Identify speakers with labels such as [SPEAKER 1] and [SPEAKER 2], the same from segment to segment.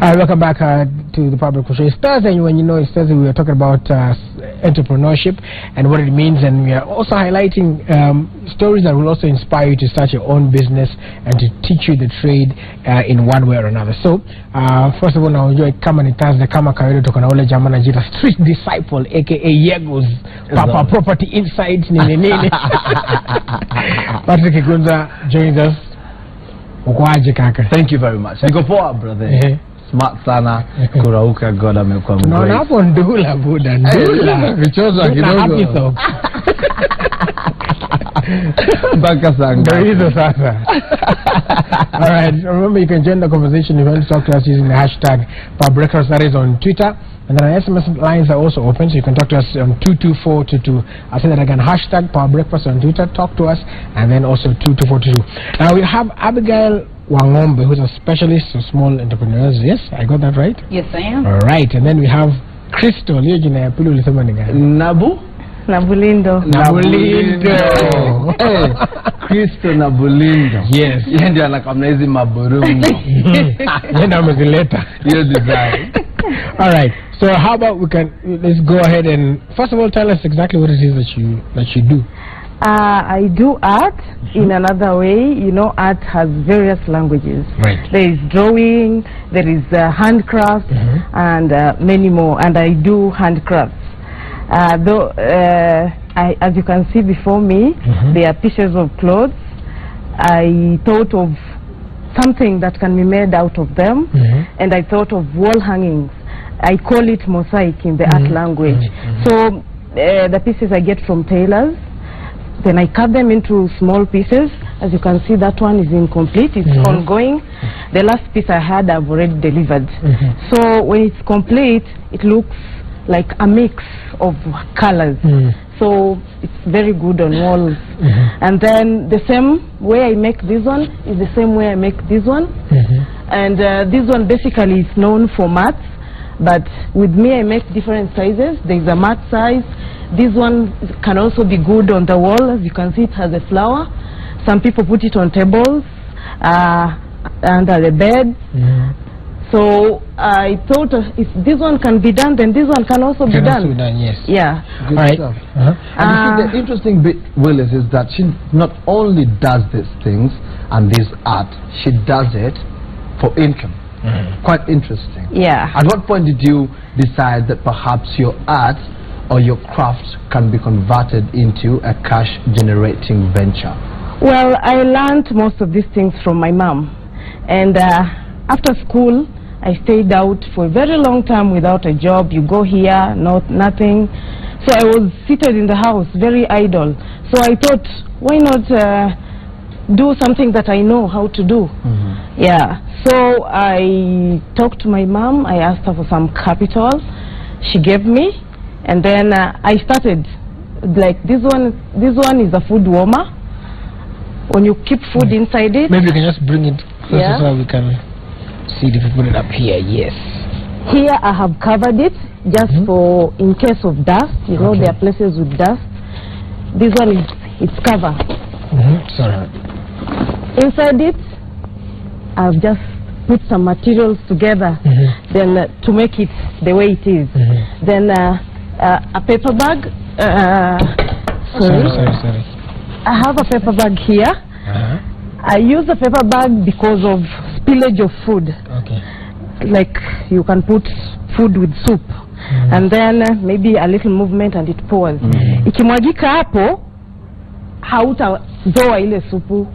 [SPEAKER 1] Welcome back to the Public Show. It's Thursday, and when you know it's Thursday, we are talking about entrepreneurship and what it means, and we are also highlighting stories that will also inspire you to start your own business and to teach you the trade in one way or another. So, first of all, now enjoy kama ni Thursday, kama kawaida tuko na ule jamaa anajiita Street Disciple aka Yegos Papa Property Insights nini. Patrick Igunza joins us.
[SPEAKER 2] Thank you very much. Niko poa brother. Smart sana kurauka God amekuwa mzuri.
[SPEAKER 1] No, hapo ndula buda ndula vichozo kidogo.
[SPEAKER 2] Mpaka sanga.
[SPEAKER 1] Hizo sasa. All right, remember you can join the conversation if you want to talk to us using the hashtag #PowerBreakfast, that is on Twitter. And then our SMS lines are also open, so you can talk to us on 22422. I'll say that again, hashtag #PowerBreakfast on Twitter, talk to us, and then also 22422. Now we have Abigail Wang'ombe, who's a specialist of small entrepreneurs. Yes, I got that right?
[SPEAKER 3] Yes, I am.
[SPEAKER 1] All right, and then we have Crystal.
[SPEAKER 3] Nabulindo.
[SPEAKER 2] Hey, Crystal Nabulindo.
[SPEAKER 1] Yes.
[SPEAKER 2] Yeye ndiye anakamna hizi maburungu.
[SPEAKER 1] Yeye ndiye amezileta.
[SPEAKER 2] Hiyo design.
[SPEAKER 1] All right. So how about let's go ahead and first of all tell us exactly what it is that you do.
[SPEAKER 3] I do art in another way. You know, art has various languages.
[SPEAKER 1] Right.
[SPEAKER 3] There is drawing, there is handcraft, and many more. And I do handcrafts. As you can see before me, they are pieces of clothes. I thought of something that can be made out of them, and I thought of wall hangings. I call it mosaic in the art language. So the pieces I get from tailors, then I cut them into small pieces. As you can see, that one is incomplete, it's ongoing. The last piece I had, I've already delivered. So when it's complete, it looks like a mix of colors. So it's very good on walls. And then the same way I make this one is the same way I make this one. And this one basically is known for mats, but with me I make different sizes. There is a mat size. This one can also be good on the wall. As you can see, it has a flower. Some people put it on tables, under the bed. So I thought if this one can be done, then this one can also be done.
[SPEAKER 1] Yes.
[SPEAKER 3] Yeah.
[SPEAKER 2] Good
[SPEAKER 1] right.
[SPEAKER 2] Stuff. And you see, the interesting bit, Willis, is that she not only does these things and this art, she does it for income. Quite interesting.
[SPEAKER 3] Yeah.
[SPEAKER 2] At what point did you decide that perhaps your art or your craft can be converted into a cash-generating venture?
[SPEAKER 3] Well, I learned most of these things from my mom. And after school, I stayed out for a very long time without a job. You go here, nothing. So I was seated in the house, very idle. So I thought, why not do something that I know how to do? Yeah. So I talked to my mom. I asked her for some capital. She gave me. And then I started. Like this one is a food warmer. When you keep food inside it.
[SPEAKER 1] Maybe you can just bring it closer so we can see if you put it up here. Yes.
[SPEAKER 3] Here I have covered it just for in case of dust. You know, there are places with dust. This one it's covered.
[SPEAKER 1] Sorry.
[SPEAKER 3] Inside it, I've just put some materials together, then to make it the way it is. Then a paper bag.
[SPEAKER 1] Sorry.
[SPEAKER 3] I have a paper bag here. I use the paper bag because of spillage of food.
[SPEAKER 1] Okay.
[SPEAKER 3] Like you can put food with soup, and then maybe a little movement and it pours. Ikimwagika hapo, hautazoa ile supu.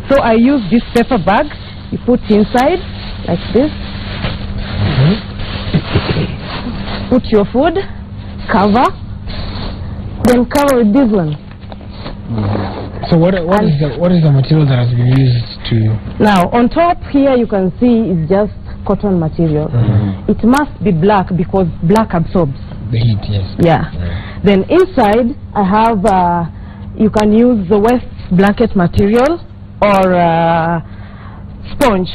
[SPEAKER 3] So I use this paper bag. You put inside like this. Put your food, cover, then cover with this one.
[SPEAKER 1] So what is the material that has been used to?
[SPEAKER 3] Now on top here you can see it's just cotton material. It must be black because black absorbs
[SPEAKER 1] the heat. Yes.
[SPEAKER 3] Yeah. Then inside I have you can use the waste blanket material or sponge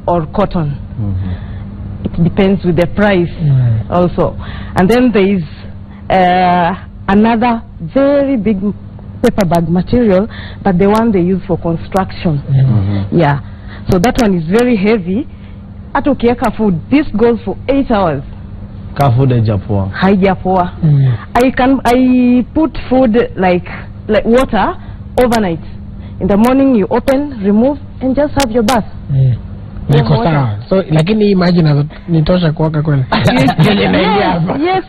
[SPEAKER 3] or cotton. It depends with the price also. And then there is another very big paper bag material, but the one they use for construction. Yeah. So that one is very heavy. hata ukiweka food, this goes for 8 hours.
[SPEAKER 2] Ka food haijapoa.
[SPEAKER 3] Haijapoa. I put food like water overnight. In the morning you open, remove, and just have your bath.
[SPEAKER 1] Niko sawa. So lakini imagine nitosha kuoka kweli.
[SPEAKER 3] Yes.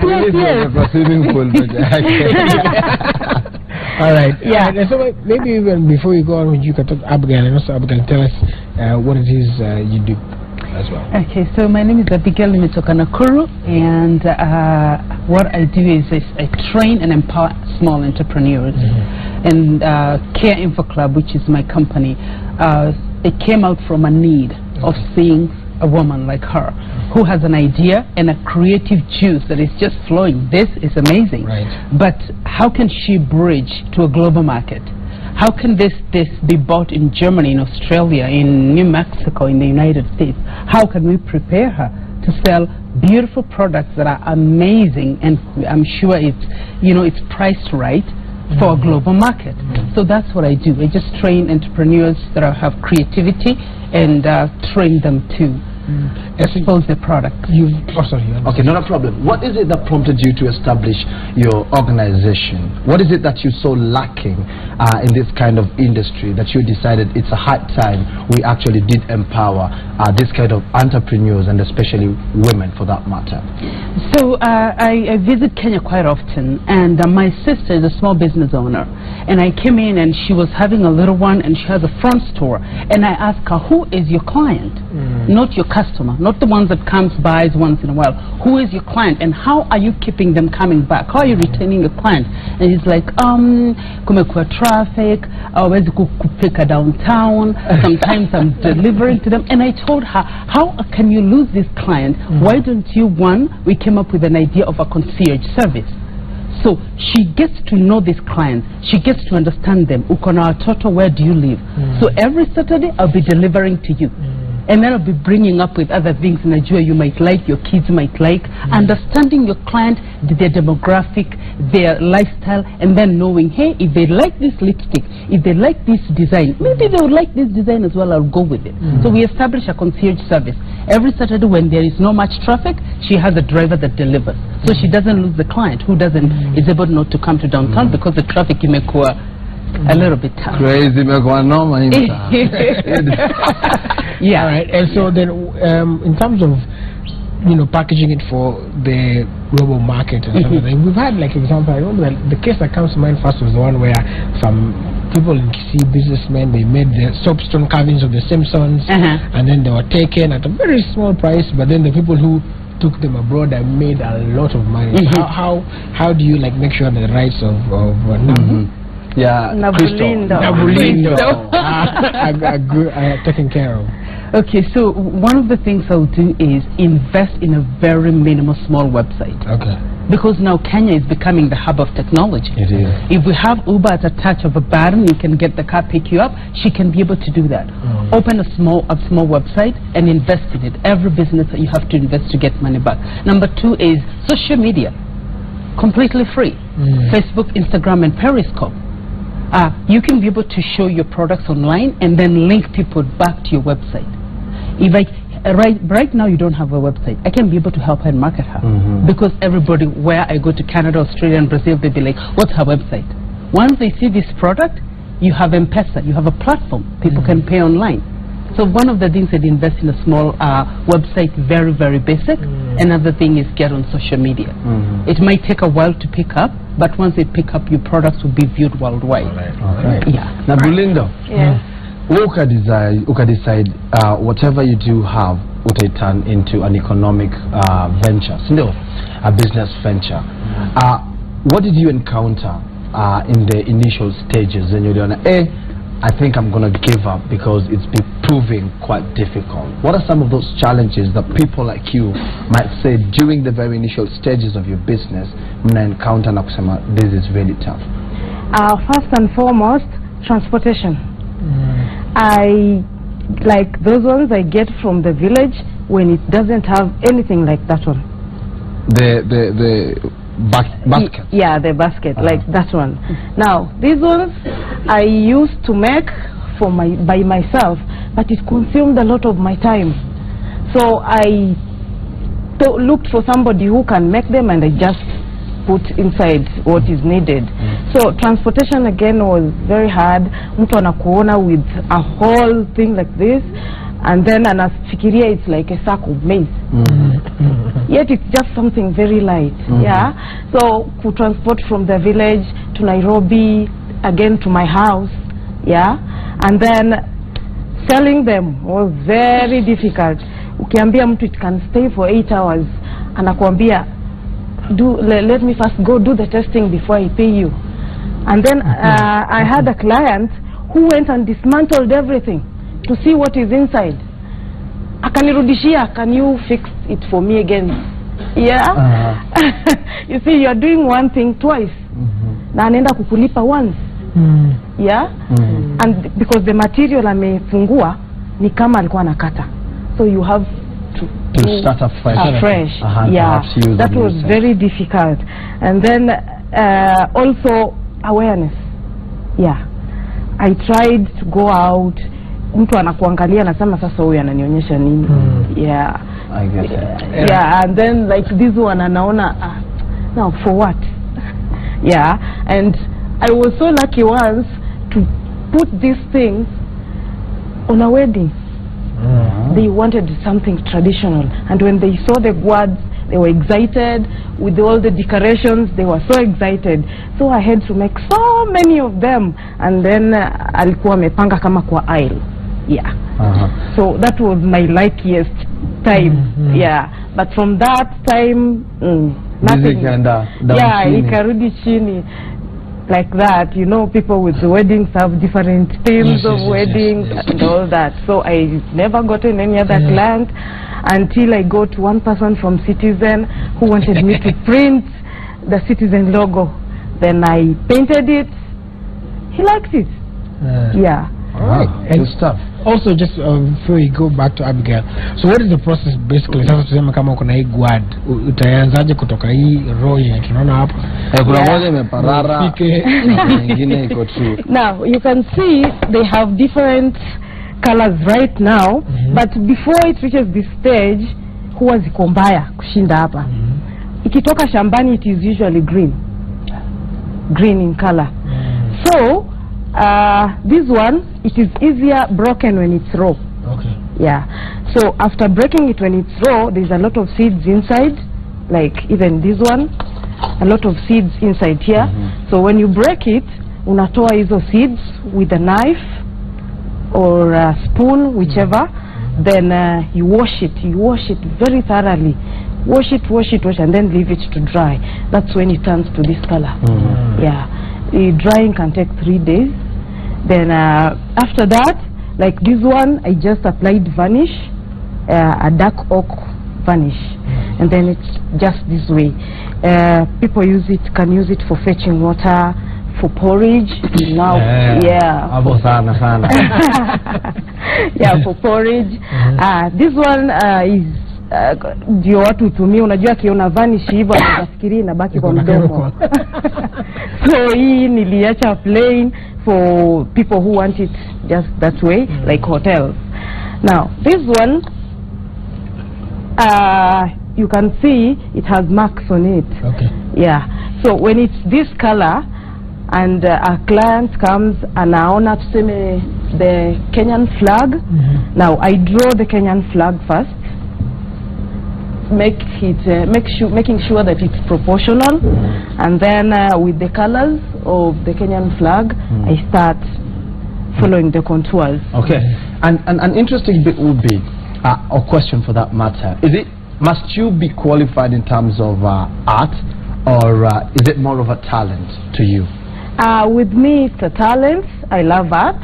[SPEAKER 1] All right.
[SPEAKER 3] Yeah.
[SPEAKER 1] And so maybe even before you go on, you can talk Abigail, and also Abigail, tell us what it is you do as well.
[SPEAKER 4] Okay, so my name is Abigail Nimetoka Nakuru, and what I do is I train and empower small entrepreneurs. And Care Info Club, which is my company, it came out from a need of seeing a woman like her who has an idea and a creative juice that is just flowing. This is amazing.
[SPEAKER 1] Right.
[SPEAKER 4] But how can she bridge to a global market? How can this be bought in Germany, in Australia, in New Mexico, in the United States? How can we prepare her to sell beautiful products that are amazing, and I'm sure it's priced right for a global market? So that's what I do. I just train entrepreneurs that have creativity and train them to expose their product.
[SPEAKER 2] Okay, not a problem. What is it that prompted you to establish your organization? What is it that you saw lacking in this kind of industry that you decided it's a high time we actually did empower this kind of entrepreneurs, and especially women for that matter?
[SPEAKER 4] So I visit Kenya quite often, and my sister is a small business owner, and I came in and she was having a little one, and she has a front store, and I asked her, who is your client? Not your customer, not the ones that comes buys once in a while. Who is your client, and how are you keeping them coming back? How are you retaining your client? And he's like, kumekuwa traffic, hawezi kupika downtown, sometimes I'm delivering to them. And I told her, how can you lose this client? Why don't you, we came up with an idea of a concierge service. So she gets to know this client, she gets to understand them. Uko na watoto, where do you live? So every Saturday I'll be delivering to you. And then I'll be bringing up with other things in Nigeria you might like, your kids might like, understanding your client, their demographic, their lifestyle, and then knowing, hey, if they like this lipstick, if they like this design, maybe they would like this design as well, I'll go with it. So we establish a concierge service. Every Saturday when there is no much traffic, she has a driver that delivers. So she doesn't lose the client who is able not to come to downtown because the traffic imekuwa a little bit tough.
[SPEAKER 2] Crazy,
[SPEAKER 4] yeah.
[SPEAKER 1] All right. And so then, in terms of packaging it for the global market and stuff like that, we've had, like, example, I remember the case that comes to mind first was the one where some people in Kisii, businessmen, they made the soapstone carvings of the Simpsons, and then they were taken at a very small price, but then the people who took them abroad and made a lot of money. How do you make sure that the rights of
[SPEAKER 2] yeah,
[SPEAKER 3] Nabulindo
[SPEAKER 1] are taken care of?
[SPEAKER 4] Okay, so one of the things I'll do is invest in a very minimal small website.
[SPEAKER 1] Okay.
[SPEAKER 4] Because now Kenya is becoming the hub of technology.
[SPEAKER 2] It is.
[SPEAKER 4] If we have Uber at a touch of a button, you can get the car, pick you up, she can be able to do that. Open a small website and invest in it. Every business that you have to invest to get money back. Number 2 is social media. Completely free. Facebook, Instagram, and Periscope. You can be able to show your products online and then link people back to your website. If right now you don't have a website, I can be able to help her and market her. Because everybody, where I go to Canada, Australia, and Brazil, they'll be like, what's her website? Once they see this product, you have M-Pesa, you have a platform. People can pay online. So one of the things that invest in a small website, very, very basic. Another thing is get on social media. It might take a while to pick up, but once they pick up, your products will be viewed worldwide.
[SPEAKER 2] Right.
[SPEAKER 4] Yeah.
[SPEAKER 2] Now, Bulindo,
[SPEAKER 3] Yes.
[SPEAKER 2] uka decide whatever you do have, turn into an economic venture, a business venture. What did you encounter in the initial stages? And you're doing, I think I'm going to give up because it's been proving quite difficult. What are some of those challenges that people like you might say during the very initial stages of your business encounter na kusema this is really tough?
[SPEAKER 3] First and foremost, transportation. I like those ones I get from the village when it doesn't have anything like that one.
[SPEAKER 2] The basket.
[SPEAKER 3] Yeah, the basket, like that one. Now, these ones I used to make by myself, but it consumed a lot of my time. So I looked for somebody who can make them, and I just put inside what is needed. So transportation again was very hard. Mtu anakuona with a whole thing like this, and then anafikiria it's like a sack of maize. Yet it's just something very light. Yeah. So to transport from the village to Nairobi, again to my house. Yeah. And then selling them was very difficult. Ukiambia mtu it can stay for 8 hours, anakuambia let me first go do the testing before I pay you. And then I had a client who went and dismantled everything to see what is inside. Akanirudishia, can you fix it for me again? Yeah. You see, you're doing one thing twice. Na anaenda kukulipa once. Yeah. And because the material amefungua ni kama alikuwa anakata, so you have to
[SPEAKER 2] start afresh.
[SPEAKER 3] Yeah, that was very difficult. And then also awareness. Yeah, I tried to go out. Mtu anakuangalia nasema sasa huyu ananionyesha nini. Yeah,
[SPEAKER 2] I get it.
[SPEAKER 3] Yeah, and then like this one anaona now for what? Yeah. And I was so lucky once to put these things on a wedding. They wanted something traditional, and when they saw the words, they were excited. With all the decorations, they were so excited. So I had to make so many of them, and then alikuwa amepanga kama kwa aisle. Yeah. So that was my luckiest time. Yeah. But from that time, nothing. Yeah, ikarudi chini. Like that, you know, people with weddings have different themes of weddings and all that. So I never gotten any other client until I got one person from Citizen who wanted me to print the Citizen logo. Then I painted it. He liked it. Yeah.
[SPEAKER 1] All right.
[SPEAKER 2] Good stuff.
[SPEAKER 1] Also, just before we go back to Abigail, so what is the process basically? Sasa tuseme kama uko na hii guard, utaanzaje kutoka hii row yenye tunaona hapa?
[SPEAKER 2] Kuna moja imeparara, nyingine iko true.
[SPEAKER 3] Now you can see they have different colors right now, but before it reaches this stage, huwa ziko mbaya kushinda hapa. Ikitoka shambani, it is usually green in color. So this one, it is easier broken when it's raw.
[SPEAKER 1] Okay.
[SPEAKER 3] Yeah. So after breaking it when it's raw, there's a lot of seeds inside, like even this one, a lot of seeds inside here. So when you break it, unatoa hizo seeds with a knife or a spoon, whichever. Then you wash it very thoroughly. Wash it, and then leave it to dry. That's when it turns to this color. Yeah. The drying can take 3 days. Then after that, like this one, I just applied varnish, a dark oak varnish, and then it's just this way. People can use it for fetching water, for porridge. Now, yeah. Yeah, for porridge. This one is ndio watu utumie, unajua kiona vanish hivyo anafikiria inabaki kwa mdomo. So hii niliacha plain for people who want it just that way, like hotels. Now this one, you can see it has marks on it.
[SPEAKER 1] Okay.
[SPEAKER 3] Yeah. So when it's this color and a client comes anaona tuseme the Kenyan flag, now I draw the Kenyan flag first. Making sure that it's proportional, and then with the colors of the Kenyan flag, I start following the contours.
[SPEAKER 2] Okay, and an interesting bit would be, a question for that matter, must you be qualified in terms of art, or is it more of a talent to you?
[SPEAKER 3] With me, it's a talent. I love art.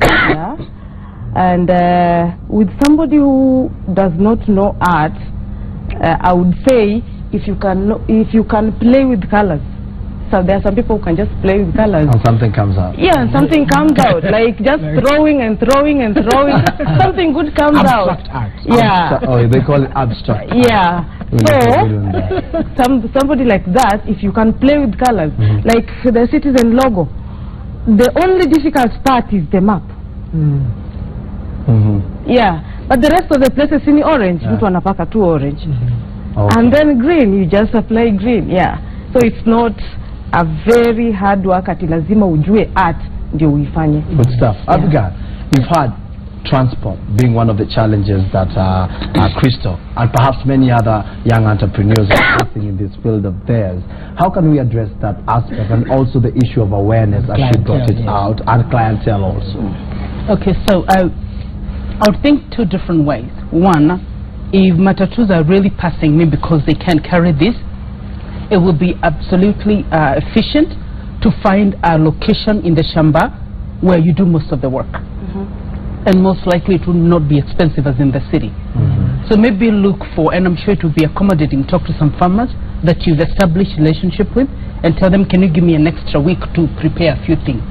[SPEAKER 3] Yeah. And with somebody who does not know art, I would say if you can play with colors. So there are some people who can just play with colors.
[SPEAKER 2] And something comes out.
[SPEAKER 3] Yeah, and something comes out. Like just throwing and throwing and throwing. Something good comes
[SPEAKER 1] abstract
[SPEAKER 3] out.
[SPEAKER 1] Art.
[SPEAKER 3] Yeah.
[SPEAKER 2] Oh, they call it abstract.
[SPEAKER 3] Yeah. So somebody like that, if you can play with colors, like the Citizen logo, the only difficult part is the map. Yeah, but the rest of the places in orange, mtu anapaka tu orange.
[SPEAKER 2] Okay.
[SPEAKER 3] And then green, you just apply green. Yeah. So it's not a very hard work ati lazima ujue art ndio uifanye.
[SPEAKER 2] Good stuff. Abigail, you've had transport being one of the challenges that Crystal and perhaps many other young entrepreneurs are facing in this field of theirs. How can we address that aspect, and also the issue of awareness as you brought it out, and clientele also?
[SPEAKER 4] Okay, so I would think two different ways. One, if matatus are really passing me because they can carry this, it would be absolutely efficient to find a location in the shamba where you do most of the work. And most likely it will not be expensive as in the city. So maybe look for, and I'm sure it will be accommodating, talk to some farmers that you've established relationship with and tell them, can you give me an extra week to prepare a few things?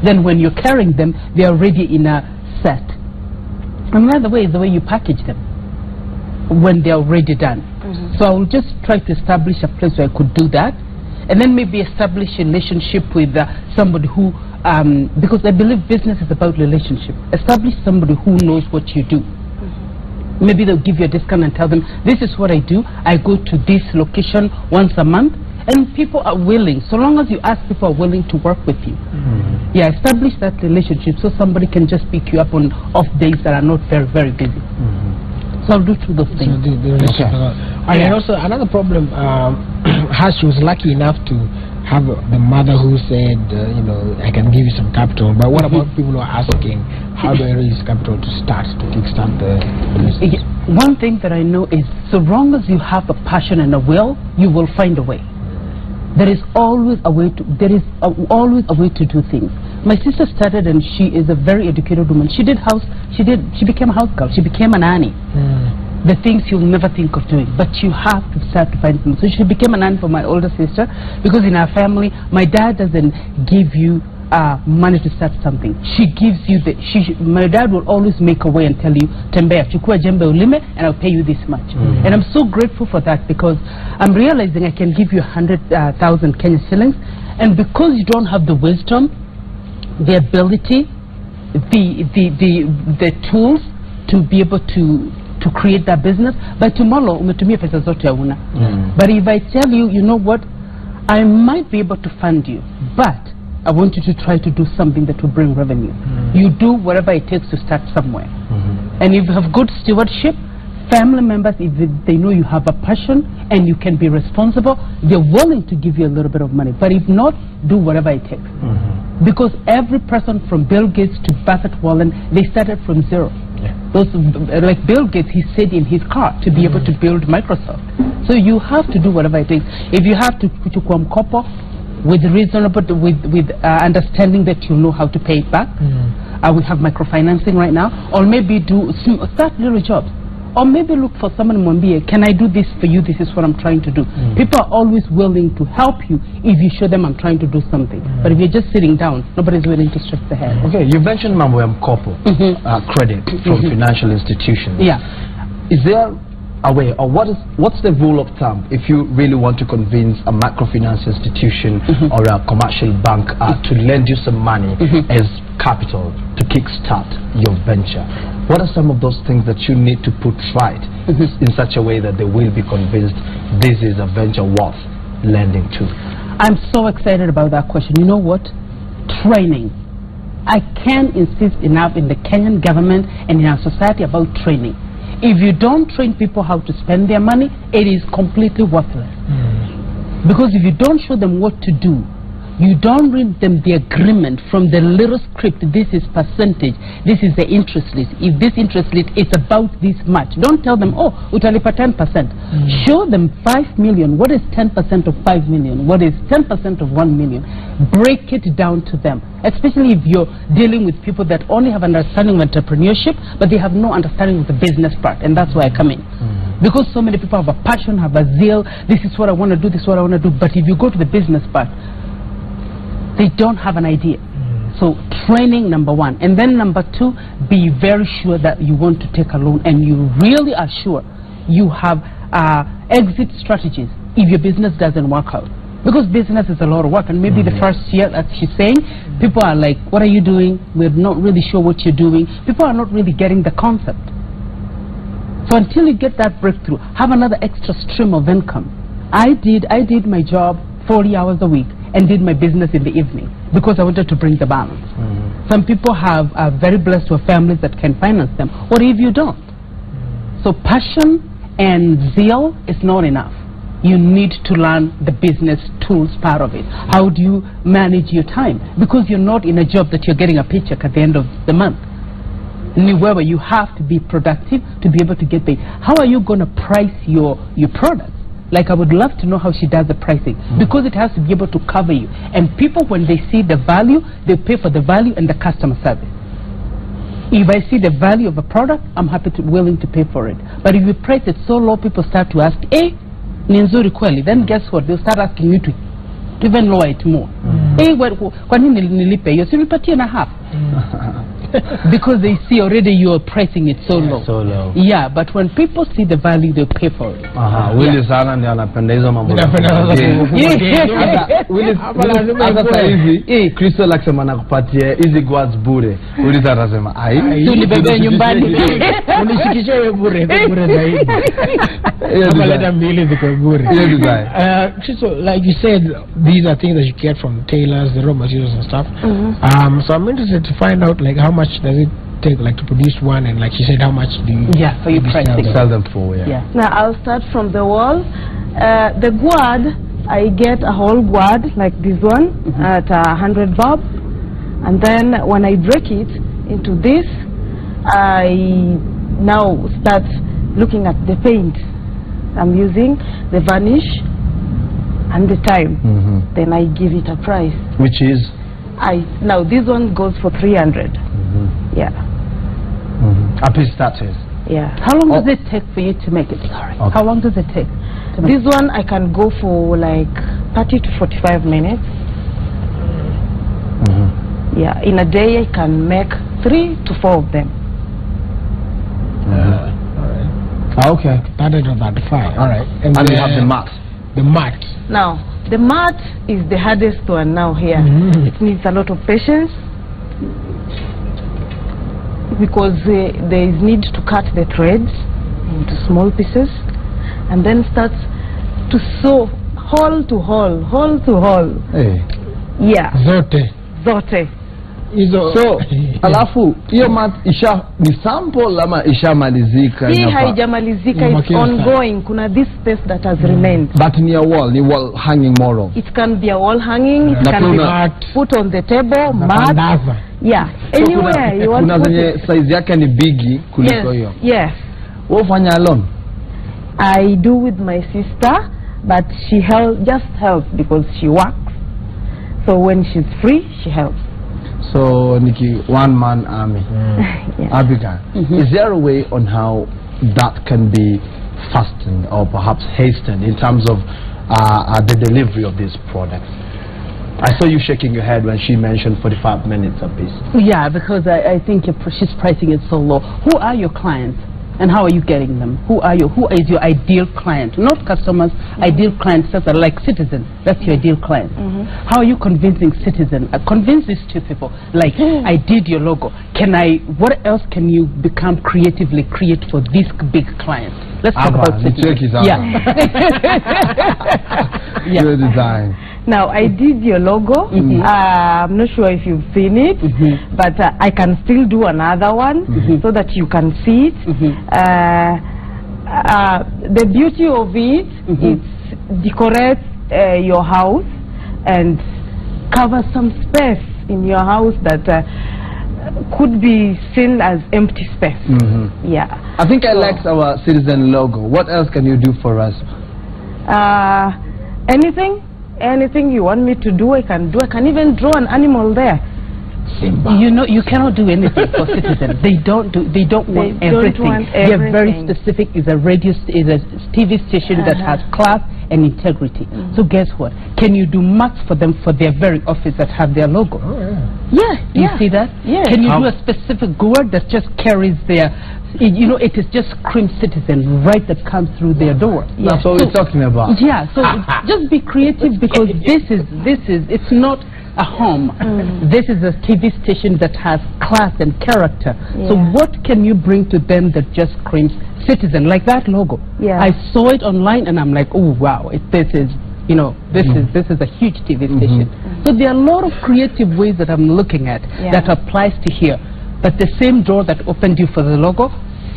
[SPEAKER 4] Then when you're carrying them, they are already in a set. Another way is the way you package them when they're already done. So I will just try to establish a place where I could do that, and then maybe establish a relationship with somebody who, because I believe business is about relationship. Establish somebody who knows what you do. Maybe they'll give you a discount and tell them, this is what I do. I go to this location once a month, and people are willing, so long as you ask, people are willing to work with you. Yeah, establish that relationship so somebody can just pick you up on off days that are not very, very busy. So I'll do two of those things.
[SPEAKER 1] So and also another problem, she was lucky enough to have the mother who said, you know, I can give you some capital. But what about people who are asking, how do I raise capital to kickstart the business?
[SPEAKER 4] One thing that I know is, so long as you have a passion and a will, you will find a way. There is always a way to. Always a way to do things. My sister started, and she is a very educated woman. She became a house girl. She became a nanny. The things you'll never think of doing, but you have to start to find them. So she became a nanny for my older sister, because in our family, my dad doesn't give you money to start something. She gives you my dad will always make a way and tell you, tembea, chukua jembe ulime, and I'll pay you this much. And I'm so grateful for that, because I'm realizing I can give you 100,000 Kenya shillings, and because you don't have the wisdom, the ability, the tools to be able to create that business, by tomorrow umetumia pesa zote hauna. But if I tell you, you know what, I might be able to fund you, but I want you to try to do something that will bring revenue. You do whatever it takes to start somewhere. And if you have good stewardship, family members, if they know you have a passion and you can be responsible, they're willing to give you a little bit of money. But if not, do whatever it takes. Because every person from Bill Gates to Buffett Wallen, they started from zero. Those, like Bill Gates, he said in his car to be able to build Microsoft. So you have to do whatever it takes. If you have to kuchukua mkopo with reasonable, with understanding that you know how to pay it back, we have microfinancing right now, or maybe start little jobs. Or maybe look for someone in Mwambie, can I do this for you? This is what I'm trying to do. People are always willing to help you if you show them I'm trying to do something. But if you're just sitting down, nobody's willing to stretch their hand.
[SPEAKER 2] Okay, you mentioned Mambo Mkopo, credit from financial institutions.
[SPEAKER 4] Yeah.
[SPEAKER 2] Is there a way, or what's the rule of thumb if you really want to convince a microfinance institution or a commercial bank to lend you some money as capital to kickstart your venture? What are some of those things that you need to put right in such a way that they will be convinced this is a venture worth lending to?
[SPEAKER 4] I'm so excited about that question. You know what? Training. I can't insist enough in the Kenyan government and in our society about training. If you don't train people how to spend their money, it is completely worthless. Because if you don't show them what to do, you don't read them the agreement from the little script, this is percentage, this is the interest rate. If this interest rate is about this much, don't tell them, oh, utalipa 10%. Show them 5 million. What is 10% of 5 million? What is 10% of 1 million? Break it down to them, especially if you're dealing with people that only have understanding of entrepreneurship, but they have no understanding of the business part, and that's why I come in. Because so many people have a passion, have a zeal, this is what I want to do, this is what I want to do, but if you go to the business part, they don't have an idea. So training, number one. And then number two, be very sure that you want to take a loan and you really are sure you have exit strategies if your business doesn't work out. Because business is a lot of work, and maybe the first year, as she's saying, people are like, what are you doing? We're not really sure what you're doing. People are not really getting the concept. So until you get that breakthrough, have another extra stream of income. I did my job 40 hours a week and did my business in the evening because I wanted to bring the balance. Some people are very blessed to have families that can finance them. What if you don't? So passion and zeal is not enough. You need to learn the business tools part of it. How do you manage your time? Because you're not in a job that you're getting a paycheck at the end of the month. However, you have to be productive to be able to get paid. How are you going to price your products? Like, I would love to know how she does the pricing, because it has to be able to cover you. And people, when they see the value, they pay for the value and the customer service. If I see the value of a product, I'm willing to pay for it. But if you price it so low, people start to ask, ni nzuri kweli? Then guess what? They'll start asking you to even lower it more. Kwa nini nilipe hiyo? Sinipatie na half. Because they see already you are pricing it so low. So low. Yeah, but when people see the value, they pay for it.
[SPEAKER 2] Willis sana ndio anapenda hizo mambo. Willis hata hivi Crystal akisema nakupatia hizi guards bure. Willis atasema ai
[SPEAKER 4] tulibebe nyumbani.
[SPEAKER 1] Unishikishe wewe bure zaidi. Kama leta mbili ziko bure. So like you said, these are things that you get from tailors, the raw materials and stuff. So I'm interested to find out, like, how much does it take, like, to produce one, and like you said, how much do you
[SPEAKER 4] for your pricing
[SPEAKER 2] sell them for?
[SPEAKER 3] Now I'll start from the wall. The gourd, I get a whole gourd like this one at 100 bob, and then when I break it into this, I now start looking at the paint I'm using, the varnish and the time. Then I give it a price,
[SPEAKER 2] which is
[SPEAKER 3] now this one goes for 300.
[SPEAKER 2] A piece, that is.
[SPEAKER 4] How long does it take for you to make it? Sorry. How long does it take to make
[SPEAKER 3] this one? I can go for like 30 to 45 minutes. In a day I can make 3 to 4 of them.
[SPEAKER 2] Okay.
[SPEAKER 1] That is about fine. All right.
[SPEAKER 2] And you have the mat.
[SPEAKER 1] The mat.
[SPEAKER 3] Now, the mat is the hardest one now here. It needs a lot of patience, because there is need to cut the threads into small pieces and then start to sew hole to hole, hole to hole. Zote.
[SPEAKER 2] So alafu hiyo mat ni sample ama ishamalizika?
[SPEAKER 3] Hii haijamalizika, it's ongoing. Kuna this space that has remained.
[SPEAKER 2] But ni wall hanging more of.
[SPEAKER 3] It can be a wall hanging, it can be put on the table, mat. Anywhere you want to put it.
[SPEAKER 2] Size yake ni bigi kuliko hiyo.
[SPEAKER 3] Yes.
[SPEAKER 2] Wewe fanya alone?
[SPEAKER 3] I do with my sister, but she just helps because she works. So when she's free, she helps.
[SPEAKER 2] So Nikki, one-man army. Abigail, is there a way on how that can be fastened or perhaps hastened in terms of the delivery of these products? I saw you shaking your head when she mentioned 45 minutes a piece.
[SPEAKER 4] Yeah, because I think she's pricing it so low. Who are your clients? And how are you getting them? Who are you? Who is your ideal client? Not customers, ideal clients that are like citizens. That's your ideal client. How are you convincing citizens? Convince these two people. Like, I did your logo. What else can you create for this big client? Let's talk about citizens.
[SPEAKER 2] Your design.
[SPEAKER 3] Now, I did your logo. I'm not sure if you've seen it, but I can still do another one so that you can see it. The beauty of it, it decorates your house and covers some space in your house that could be seen as empty space.
[SPEAKER 2] I think I liked our citizen logo. What else can you do for us?
[SPEAKER 3] Anything you want me to do, I can do. I can even draw an animal there.
[SPEAKER 4] You know, you cannot do anything for citizens. They don't want everything. They're very specific. It's a TV station that has class and integrity. So guess what? Can you do much for them for their very office that have their logo? You see that? Can you do a specific gourd that just carries their, you know, it is just cream citizen right that comes through their door.
[SPEAKER 2] That's what we're talking about.
[SPEAKER 4] So just be creative, because this is it's not a home. This is a TV station that has class and character. So what can you bring to them that just screams citizen, like that logo? I saw it online and I'm like, oh wow, this is, you know, this is a huge TV station. So there are a lot of creative ways that I'm looking at that applies to here. But the same door that opened you for the logo,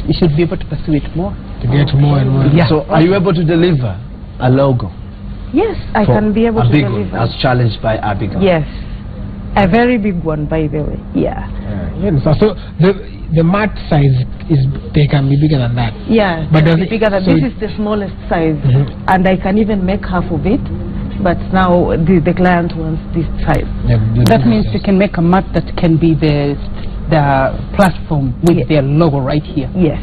[SPEAKER 4] you should be able to pursue it more.
[SPEAKER 1] To get more and more.
[SPEAKER 2] So are you able to deliver a logo?
[SPEAKER 3] Yes, I can be able to deliver.
[SPEAKER 2] One, as challenged by Abigail.
[SPEAKER 3] Yes, a very big one, by the way.
[SPEAKER 1] So the mat size they can be bigger than that.
[SPEAKER 3] Yeah,
[SPEAKER 1] but
[SPEAKER 3] can be bigger than this is the smallest size, and I can even make half of it. But now the client wants this size.
[SPEAKER 4] That means you can make a mat that can be the platform with their logo right here.
[SPEAKER 3] Yes.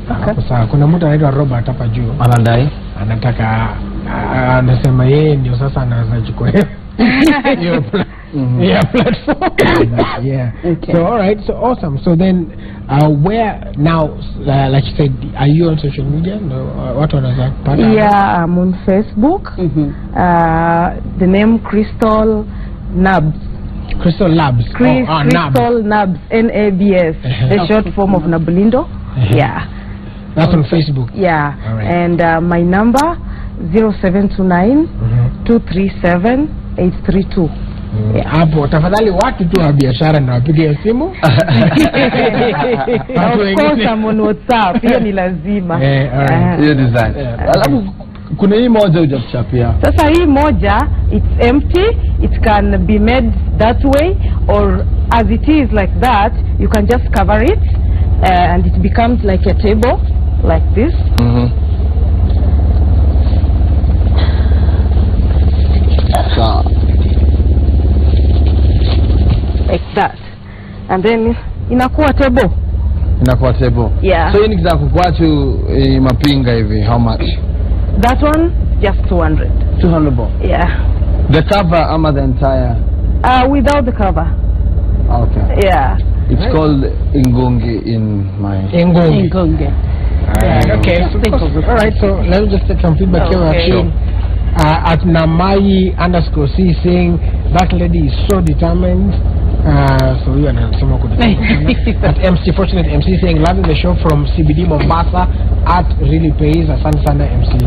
[SPEAKER 1] Sasa kuna mtu anaitwa Robert hapa juu
[SPEAKER 2] anadai
[SPEAKER 1] anasema yeye ndio sasa anaweza chukua hiyo platform. Okay. So all right, so awesome. So then where now, like you said, are you on social media? No, what other part?
[SPEAKER 3] Yeah, I'm on Facebook. The name Crystal Nabs.
[SPEAKER 1] Crystal Labs.
[SPEAKER 3] Crystal Nabs, NABS, the short form of Nabulindo.
[SPEAKER 1] That's on Facebook.
[SPEAKER 3] Right. And my number 0729 237 832.
[SPEAKER 1] Hapo tafadhali watu tu wa biashara na wapige simu.
[SPEAKER 3] Of course I'm on WhatsApp. Hiyo ni lazima.
[SPEAKER 2] Hiyo design. Alafu kuna hii moja hujachapia.
[SPEAKER 3] Sasa hii moja, it's empty. It can be made that way, or as it is like that, you can just cover it and it becomes like a table like this. Like that, and then inakuwa table.
[SPEAKER 2] So hii nikitaka kukuachu mapinga hivi, how much?
[SPEAKER 3] That one just 200.
[SPEAKER 2] 200 bob. The cover ama the entire?
[SPEAKER 3] Without the cover.
[SPEAKER 2] Okay. It's called Ingonge in my
[SPEAKER 3] Ingonge.
[SPEAKER 1] Okay. All right. So let me just take some feedback here. Sure. At Namai_C saying that lady is so determined. So you and someone could at MC Fortunate MC saying loving the show from CBD Mombasa. Art really pays. Asante sana MC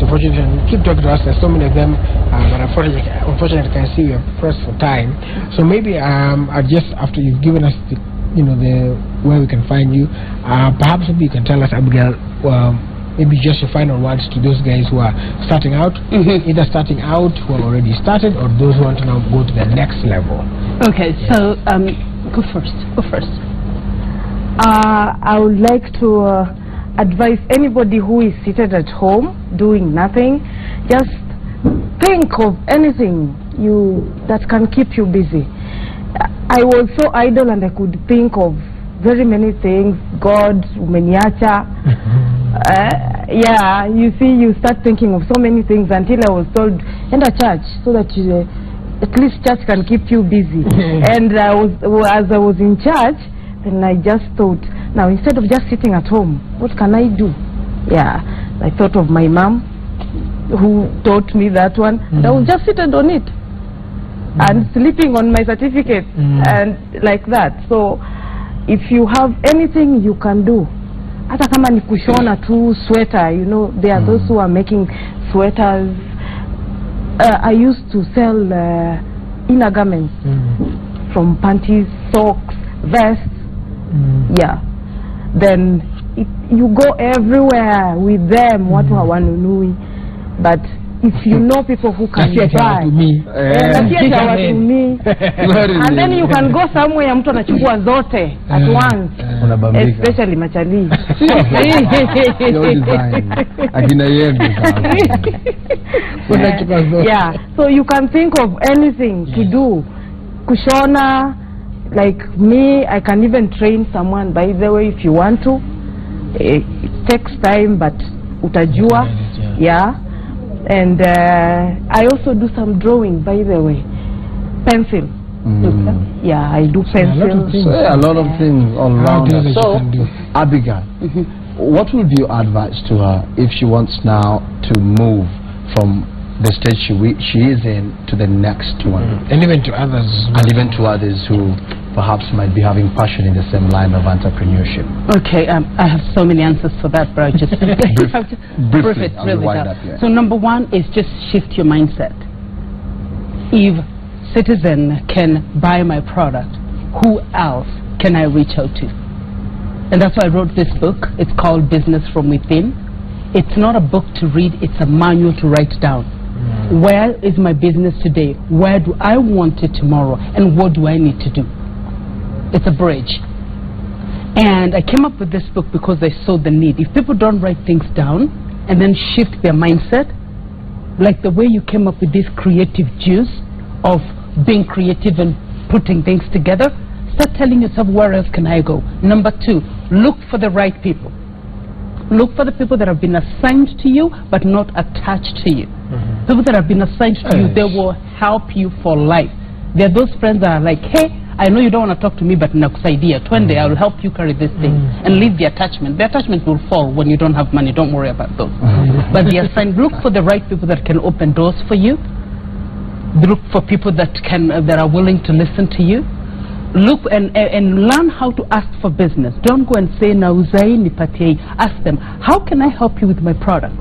[SPEAKER 1] Fortunate, and keep talking to us. There's so many of them, but unfortunately I can see we are pressed for time. So maybe I just, after you've given us the where we can find you, perhaps maybe you can tell us, Abigail, maybe just your final words to those guys who are starting out, either starting out, who are already started, or those who want to now go to the next level.
[SPEAKER 4] Okay, so go first.
[SPEAKER 3] I would like to advise anybody who is seated at home doing nothing, just think of anything that can keep you busy. I was so idle and I could think of very many things. God, umeniacha. You see, you start thinking of so many things until I was told, enter church so that at least church can keep you busy. And as I was in church, then I just thought, now instead of just sitting at home, what can I do? I thought of my mom who taught me that one, and I was just seated on it and sleeping on my certificate and like that. So if you have anything you can do, hata kama ni kushona tu sweater, there are those who are making sweaters. I used to sell inner garments, from panties, socks, vests. Then you go everywhere with them, watu hawanunui, but if you know people who can buy, and then you can go somewhere mtu anachukua zote at once, especially machali. So you can think of anything to do. Kushona, like me, I can even train someone, by the way, if you want to. It takes time, but utajua. And I also do some drawing, by the way. Pencil. I do pencil.
[SPEAKER 2] A lot of things all around her. So, Abigail, what would be your advice to her if she wants now to move from the stage she is in to the next one,
[SPEAKER 1] and even to others,
[SPEAKER 2] who perhaps might be having passion in the same line of entrepreneurship.
[SPEAKER 4] Okay, I have so many answers for that, but I just
[SPEAKER 2] briefly,
[SPEAKER 4] really down. So number one is just shift your mindset. If Citizen can buy my product, who else can I reach out to? And that's why I wrote this book. It's called Business from Within. It's not a book to read, it's a manual to write down. Where is my business today? Where do I want it tomorrow? And what do I need to do? It's a bridge. And I came up with this book because I saw the need. If people don't write things down and then shift their mindset, like the way you came up with this creative juice of being creative and putting things together, start telling yourself, where else can I go? Number two, look for the right people. Look for the people that have been assigned to you but not attached to you. People that have been assigned to you, they will help you for life. There are those friends that are like, hey, I know you don't want to talk to me, but idea, 20, I will help you carry this thing, and leave the attachment. The attachment will fall when you don't have money. Don't worry about those. But the assigned, look for the right people that can open doors for you. Look for people that are willing to listen to you. Look and learn how to ask for business. Don't go and say, nauzai nipatie. Ask them, how can I help you with my product?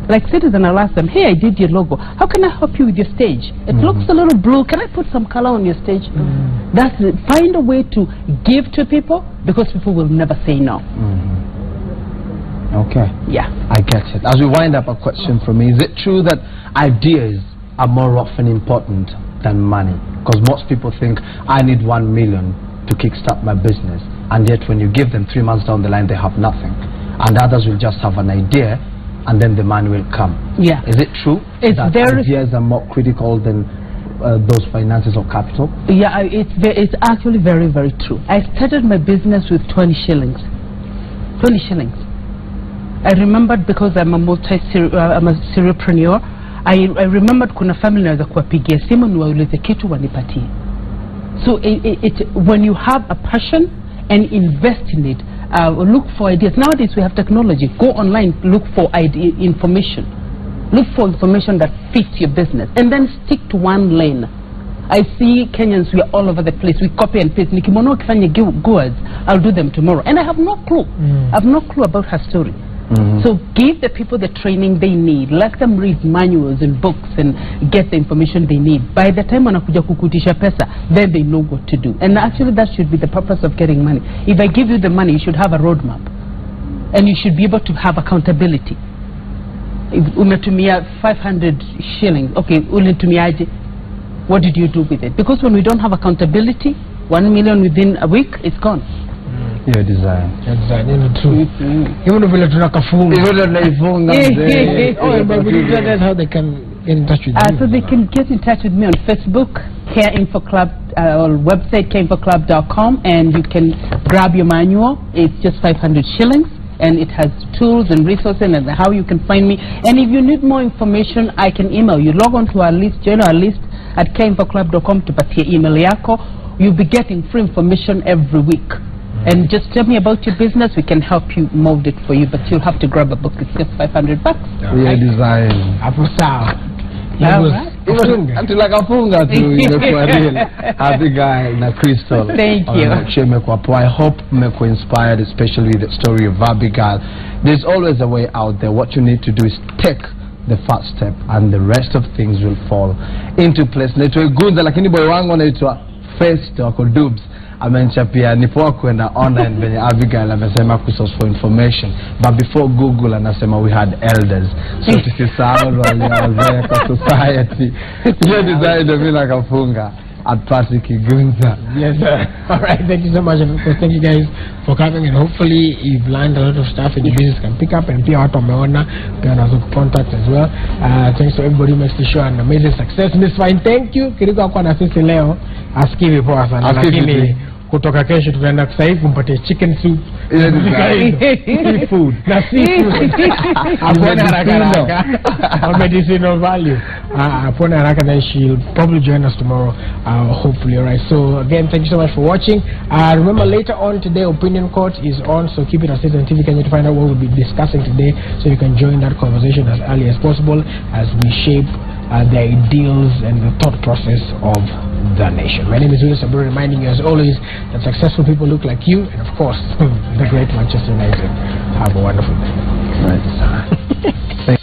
[SPEAKER 4] Like Citizen, I'll ask them, hey, I did your logo. How can I help you with your stage? It looks a little blue. Can I put some color on your stage? That's it. Find a way to give to people, because people will never say no.
[SPEAKER 2] Okay.
[SPEAKER 4] Yeah.
[SPEAKER 2] I get it. As we wind up, a question from me. Is it true that ideas are more often important than money? Because most people think, I need 1 million to kickstart my business. And yet when you give them 3 months down the line, they have nothing. And others will just have an idea, and then the money will come.
[SPEAKER 4] Yeah.
[SPEAKER 2] Is it true
[SPEAKER 4] It's
[SPEAKER 2] that
[SPEAKER 4] very
[SPEAKER 2] ideas are more critical than those finances or capital?
[SPEAKER 4] Yeah, it's actually very, very true. I started my business with 20 shillings. 20 shillings. I remembered, because I'm a serialpreneur. I remembered kuna family naweza kuwapigia simu niwaulize kitu wanipatie. So when you have a passion and invest in it, look for ideas. Nowadays we have technology. Go online, look for information. Look for information that fits your business, and then stick to one lane. I see Kenyans, we are all over the place. We copy and paste. Nikimono kifanya goods, I'll do them tomorrow. And I have no clue. I have no clue about her story. So give the people the training they need. Let them read manuals and books and get the information they need. By the time wanakuja kukutisha pesa, then they know what to do. And actually that should be the purpose of getting money. If I give you the money, you should have a roadmap. And you should be able to have accountability. If umetumia 500 shillings, okay, ulitumiaje? What did you do with it? Because when we don't have accountability, 1 million within a week, it's gone.
[SPEAKER 2] Your design.
[SPEAKER 1] True. Even if we let tunakafunga. How they can get in touch with you.
[SPEAKER 4] So they can get in touch with me on Facebook, Care Info Club, or website careinfoclub.com, and you can grab your manual. It's just 500 shillings, and it has tools and resources and how you can find me. And if you need more information, I can email you. Log on to our list, join our list at careinfoclub.com to patia email yako. You'll be getting free information every week. And just tell me about your business. We can help you mold it for you, but you'll have to grab a book. It's just $500.
[SPEAKER 2] Yeah, design.
[SPEAKER 1] Hapo sawa.
[SPEAKER 2] Until like a funga to happy guy na Crystal.
[SPEAKER 4] Thank you.
[SPEAKER 2] I hope meko inspired, especially with the story of Abigail. There's always a way out there. What you need to do is take the first step, and the rest of things will fall into place. Naitwa Gunza, lakini boy wangu anaitwa Festo wako Dubs. Amencha pia nipoa kwenda online venye Abigail amesema kusource for information, but before Google anasema we had elders, so tusisahau wazee kwa society. Hiyo design ndio mimi nakafunga at Patrick Gunza.
[SPEAKER 1] Yes sir. All right, thank you so much, and of course thank you guys for coming, and hopefully you've learned a lot of stuff and your business can pick up, and pia watu wameona pia wanaweza contact as well. Thanks to everybody who makes the show an amazing success. Miss Fine, thank you. Kiriko kwa na sisi leo askivi poa sana, lakini kutoka kesho tutaenda sasa hivi kumpatia chicken soup.
[SPEAKER 2] Seafood.
[SPEAKER 1] Na seafood. Apona haraka. Medicinal value. Apona haraka, then she'll probably join us tomorrow, hopefully. Alright, so again, thank you so much for watching. Remember, later on today, Opinion Court is on, so keep it as and TV can to find out what we'll be discussing today, so you can join that conversation as early as possible as we shape the ideals and the thought process of the nation. My name is Willis Abur, reminding you as always that successful people look like you, and of course, the great Manchester United. Have a wonderful day.
[SPEAKER 2] Right.